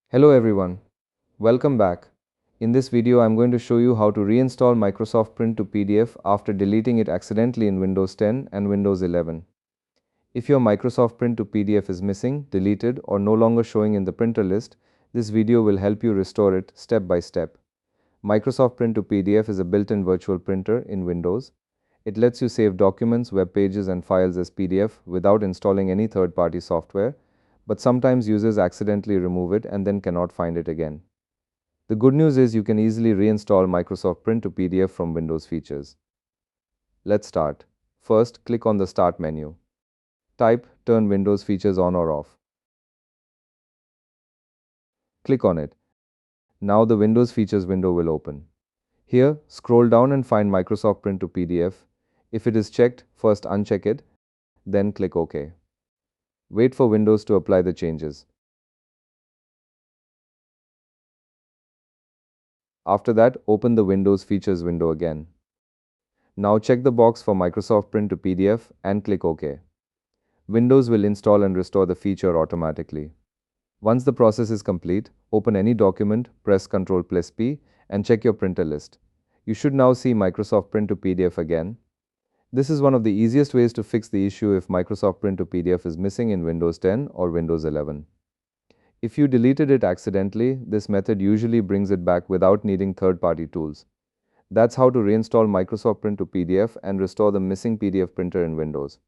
Hello everyone, welcome back. In this video, I'm going to show you how to reinstall Microsoft Print to PDF after deleting it accidentally in Windows 10 and Windows 11. If your Microsoft Print to PDF is missing, deleted, or no longer showing in the printer list, this video will help you restore it step by step. Microsoft Print to PDF is a built-in virtual printer in Windows. It lets you save documents, web pages, and files as PDF without installing any third-party software, but sometimes users accidentally remove it and then cannot find it again. The good news is you can easily reinstall Microsoft Print to PDF from Windows features. Let's start. First, click on the Start menu. Type Turn Windows features on or off. Click on it. Now the Windows features window will open. Here, scroll down and find Microsoft Print to PDF. If it is checked, first uncheck it, then click OK. Wait for Windows to apply the changes. After that, open the Windows features window again. Now check the box for Microsoft Print to PDF and click OK. Windows will install and restore the feature automatically. Once the process is complete, open any document, press Ctrl+P, and check your printer list. You should now see Microsoft Print to PDF again. This is one of the easiest ways to fix the issue if Microsoft Print to PDF is missing in Windows 10 or Windows 11. If you deleted it accidentally, this method usually brings it back without needing third-party tools. That's how to reinstall Microsoft Print to PDF and restore the missing PDF printer in Windows.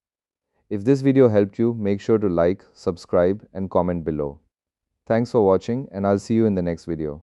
If this video helped you, make sure to like, subscribe, and comment below. Thanks for watching, and I'll see you in the next video.